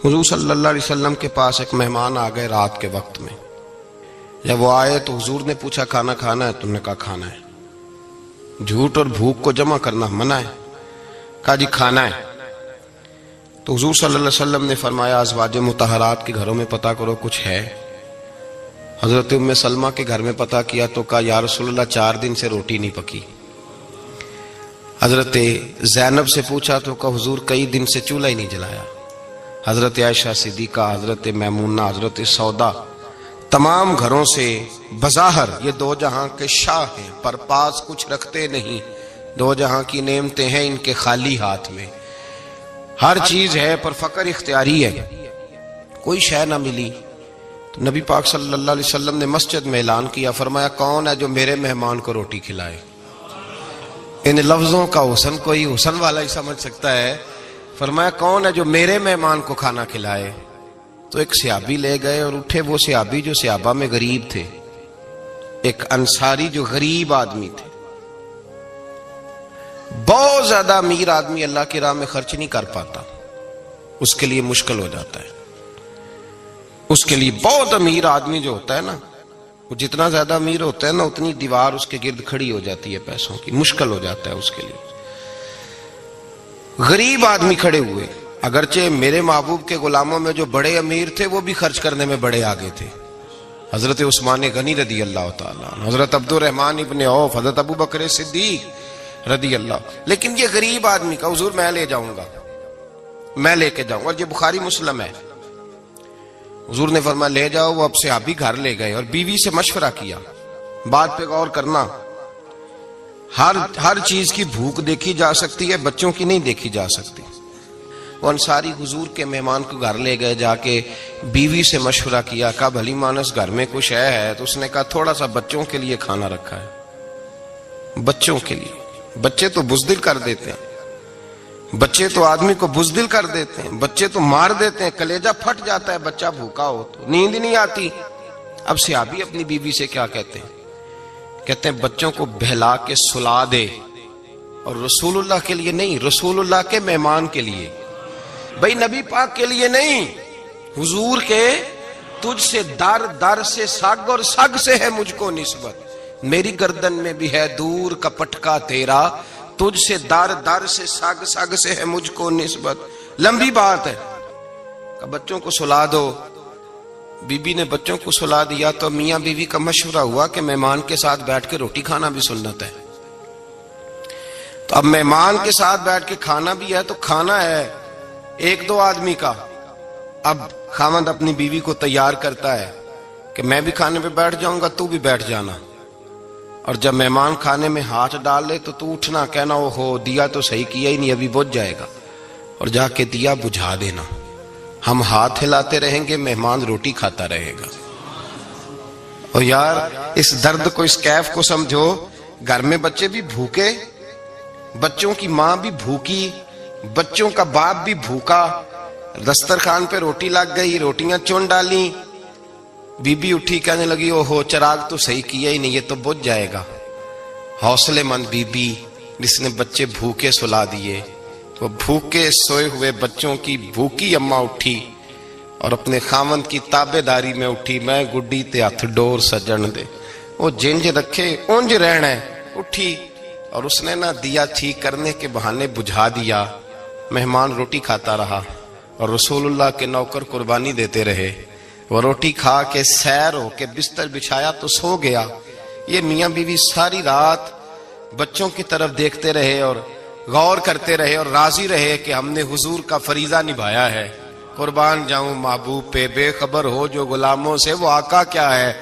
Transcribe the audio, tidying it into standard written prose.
حضور صلی اللہ علیہ وسلم کے پاس ایک مہمان آ گئے رات کے وقت میں. جب وہ آئے تو حضور نے پوچھا کھانا کھانا ہے؟ تم نے کہا کھانا ہے. جھوٹ اور بھوک کو جمع کرنا منع ہے. کہا جی کھانا ہے. تو حضور صلی اللہ علیہ وسلم نے فرمایا ازواج مطہرات کے گھروں میں پتہ کرو کچھ ہے. حضرت ام سلمہ کے گھر میں پتہ کیا تو کہا یا رسول اللہ 4 دن سے روٹی نہیں پکی. حضرت زینب سے پوچھا تو کہا حضور کئی دن سے چولہا ہی نہیں جلایا. حضرت عائشہ صدیقہ، حضرت میمونہ، حضرت سودا، تمام گھروں سے بظاہر یہ 2 جہاں کے شاہ ہیں، پر پاس کچھ رکھتے نہیں. 2 جہاں کی نعمتیں ہیں ان کے خالی ہاتھ میں. ہر چیز ہے پر فقر اختیاری ہے. کوئی شے نہ ملی تو نبی پاک صلی اللہ علیہ وسلم نے مسجد میں اعلان کیا، فرمایا کون ہے جو میرے مہمان کو روٹی کھلائے؟ ان لفظوں کا حسن کوئی حسن والا ہی سمجھ سکتا ہے. فرمایا کون ہے جو میرے مہمان کو کھانا کھلائے؟ تو ایک صحابی لے گئے اور اٹھے وہ صحابی جو صحابہ میں غریب تھے، ایک انصاری جو غریب آدمی تھے. بہت زیادہ امیر آدمی اللہ کی راہ میں خرچ نہیں کر پاتا، اس کے لیے مشکل ہو جاتا ہے. اس کے لیے بہت امیر آدمی جو ہوتا ہے نا، وہ جتنا زیادہ امیر ہوتا ہے نا اتنی دیوار اس کے گرد کھڑی ہو جاتی ہے پیسوں کی، مشکل ہو جاتا ہے اس کے لیے. غریب آدمی کھڑے ہوئے. اگرچہ میرے محبوب کے غلاموں میں جو بڑے امیر تھے وہ بھی خرچ کرنے میں بڑے آگے تھے. حضرت عثمان غنی رضی اللہ تعالیٰ عنہ، حضرت عبد الرحمن ابن عوف، حضرت ابو بکر صدیق رضی اللہ. لیکن یہ غریب آدمی کا حضور میں لے جاؤں گا، میں لے کے جاؤں گا. اور یہ بخاری مسلم ہے. حضور نے فرمایا لے جاؤ. وہ اب صحابی گھر لے گئے اور بیوی سے مشورہ کیا. بات پہ غور کرنا، ہر چیز کی بھوک دیکھی جا سکتی ہے، بچوں کی نہیں دیکھی جا سکتی. وہ انصاری حضور کے مہمان کو گھر لے گئے، جا کے بیوی سے مشورہ کیا. کہا بھلی مانس گھر میں کچھ ہے؟ تو اس نے کہا تھوڑا سا بچوں کے لیے کھانا رکھا ہے. بچوں کے لیے. بچے تو بزدل کر دیتے ہیں، بچے تو آدمی کو بزدل کر دیتے ہیں، بچے تو مار دیتے ہیں، کلیجہ پھٹ جاتا ہے بچہ بھوکا ہو تو، نیند نہیں آتی. اب صحابی اپنی بیوی سے کیا کہتے ہیں؟ کہتے ہیں بچوں کو بہلا کے سلا دے، اور رسول اللہ کے لیے نہیں، رسول اللہ کے مہمان کے لیے. بھئی نبی پاک کے لیے نہیں، حضور کے. تجھ سے در در سے سگ اور سگ سے ہے مجھ کو نسبت، میری گردن میں بھی ہے دور کا پٹکا تیرا. تجھ سے در در سے سگ سگ سے ہے مجھ کو نسبت. لمبی بات ہے. کہ بچوں کو سلا دو. بی بی نے بچوں کو سلا دیا تو میاں بیوی کا مشورہ ہوا کہ مہمان کے ساتھ بیٹھ کے روٹی کھانا بھی سنت ہے. تو اب مہمان کے ساتھ بیٹھ کے کھانا بھی ہے تو کھانا ہے 1-2 آدمی کا. اب خاوند اپنی بیوی کو تیار کرتا ہے کہ میں بھی کھانے پہ بیٹھ جاؤں گا، تو بھی بیٹھ جانا. اور جب مہمان کھانے میں ہاتھ ڈال لے تو اٹھنا، کہنا او ہو دیا تو صحیح کیا ہی نہیں، ابھی بجھ جائے گا. اور جا کے دیا بجھا دینا. ہم ہاتھ ہلاتے رہیں گے، مہمان روٹی کھاتا رہے گا. اور یار اس درد کو، اس کیف کو سمجھو. گھر میں بچے بھی بھوکے، بچوں کی ماں بھی بھوکی، بچوں کا باپ بھی بھوکا. دسترخوان پہ روٹی لگ گئی، روٹیاں چن ڈالی. بی بی اٹھی کہنے لگی او ہو چراغ تو صحیح کیا ہی نہیں، یہ تو بجھ جائے گا. حوصلے مند بی بی جس نے بچے بھوکے سلا دیے. وہ بھوکے سوئے ہوئے بچوں کی بھوکی اماں اٹھی اور اپنے خاوند کی تابع داری میں اٹھی. میں گڈی تے ہتھ ڈور سجن دے، وہ جنج رکھے اونج رہنا ہے. اٹھی اور اس نے نہ دیا ٹھیک کرنے کے بہانے بجھا دیا. مہمان روٹی کھاتا رہا اور رسول اللہ کے نوکر قربانی دیتے رہے. وہ روٹی کھا کے سیر ہو کے بستر بچھایا تو سو گیا. یہ میاں بیوی ساری رات بچوں کی طرف دیکھتے رہے اور غور کرتے رہے اور راضی رہے کہ ہم نے حضور کا فریضہ نبھایا ہے. قربان جاؤں محبوب پہ، بے خبر ہو جو غلاموں سے وہ آقا کیا ہے.